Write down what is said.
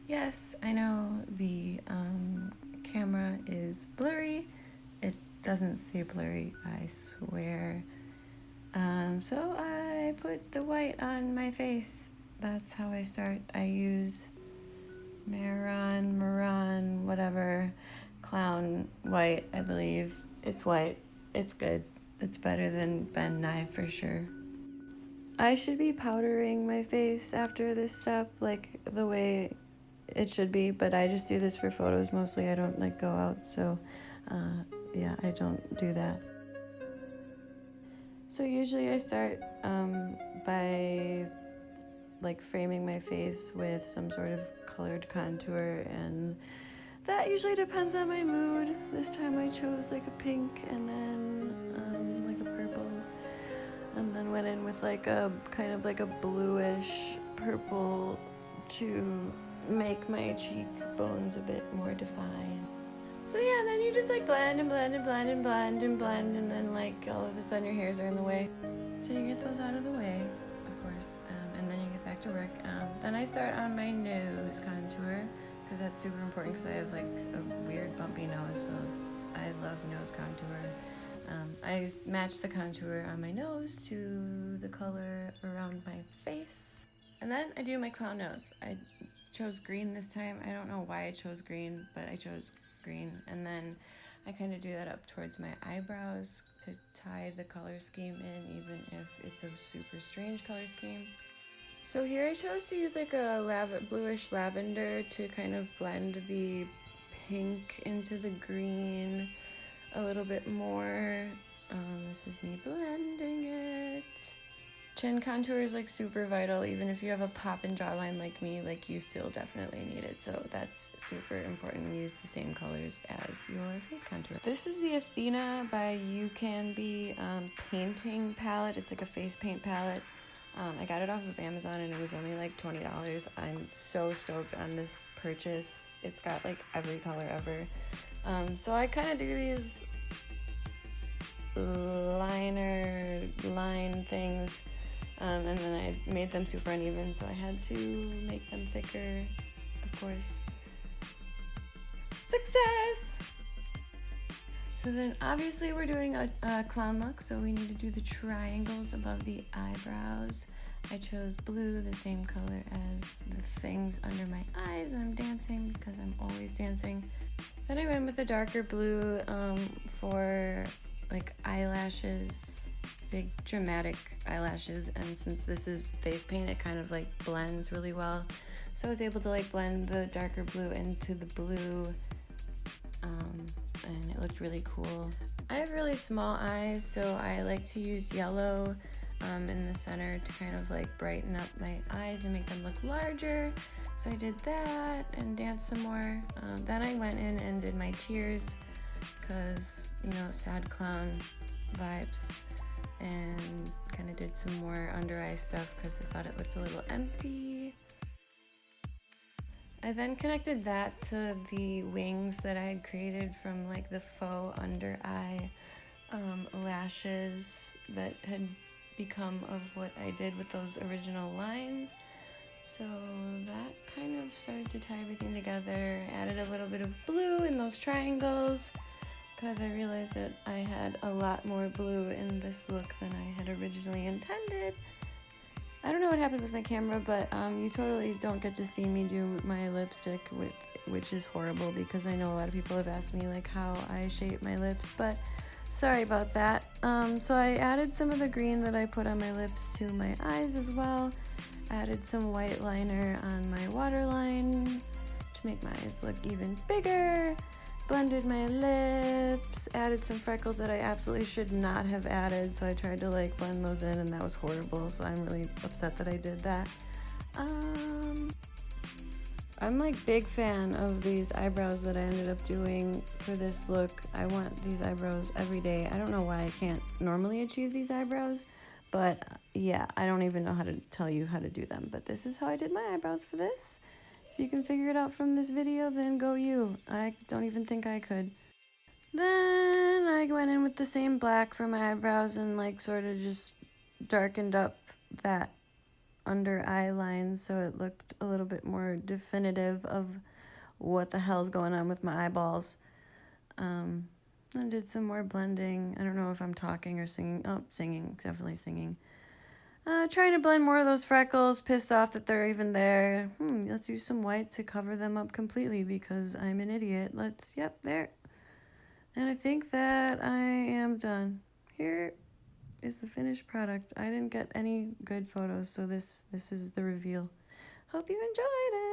Yes, I know the camera is blurry. It doesn't stay blurry, I swear. So I put the white on my face. That's how I start. I use Maron, whatever, clown white, I believe. It's white. It's good. It's better than Ben Nye for sure. I should be powdering my face after this step, like the way it should be, but I just do this for photos mostly. I don't like go out, so yeah, I don't do that. So usually I start by like framing my face with some sort of colored contour, and that usually depends on my mood. This time I chose like a pink and then like a purple, and then went in with like a kind of like a bluish purple to make my cheekbones a bit more defined. So yeah, then you just like blend and blend and blend and blend and blend, and then like all of a sudden your hairs are in the way. So you get those out of the way, of course, and then you get back to work. Then I start on my nose contour because that's super important because I have like a weird bumpy nose, so I love nose contour. I match the contour on my nose to the color around my face. And then I do my clown nose. I chose green this time. I don't know why I chose green, but I chose green. And then I kind of do that up towards my eyebrows to tie the color scheme in, even if it's a super strange color scheme. So here I chose to use like a bluish lavender to kind of blend the pink into the green a little bit more. This is me blending it. Chin contour is like super vital. Even if you have a poppin' jawline like me, like you still definitely need it. So that's super important. Use the same colors as your face contour. This is the Athena by You Can Be painting palette. It's like a face paint palette. I got it off of Amazon and it was only like $20. I'm so stoked on this purchase. It's got like every color ever. So I kind of do these liner line things, and then I made them super uneven, so I had to make them thicker, of course. Success! So then obviously we're doing a clown look, so we need to do the triangles above the eyebrows. I chose blue, the same color as the things under my eyes, and I'm dancing because I'm always dancing. Then I went with a darker blue for like eyelashes, big dramatic eyelashes, and since this is face paint, it kind of like blends really well. So I was able to like blend the darker blue into the blue, and it looked really cool. I have really small eyes, so I like to use yellow in the center to kind of like brighten up my eyes and make them look larger. So I did that and danced some more. Then I went in and did my tears because, you know, sad clown vibes, and kind of did some more under eye stuff because I thought it looked a little empty. I then connected that to the wings that I had created from like the faux under eye lashes that had become of what I did with those original lines. So that kind of started to tie everything together. Added a little bit of blue in those triangles because I realized that I had a lot more blue in this look than I had originally intended. I don't know what happened with my camera, but you totally don't get to see me do my lipstick, which is horrible because I know a lot of people have asked me like how I shape my lips, but sorry about that. So I added some of the green that I put on my lips to my eyes as well. Added some white liner on my waterline to make my eyes look even bigger. Blended my lips, added some freckles that I absolutely should not have added, so I tried to like blend those in and that was horrible, so I'm really upset that I did that. I'm like big fan of these eyebrows that I ended up doing for this look. I want these eyebrows every day. I don't know why I can't normally achieve these eyebrows, but yeah, I don't even know how to tell you how to do them, but this is how I did my eyebrows for this. If you can figure it out from this video, then go you. I don't even think I could. Then I went in with the same black for my eyebrows and like sort of just darkened up that under eye lines so it looked a little bit more definitive of what the hell's going on with my eyeballs. I did some more blending. I don't know if I'm talking or singing. Oh, singing, definitely singing. Trying to blend more of those freckles, pissed off that they're even there. Let's use some white to cover them up completely because I'm an idiot. Yep, there. And I think that I am done. Here is the finished product. I didn't get any good photos, so this is the reveal. Hope you enjoyed it.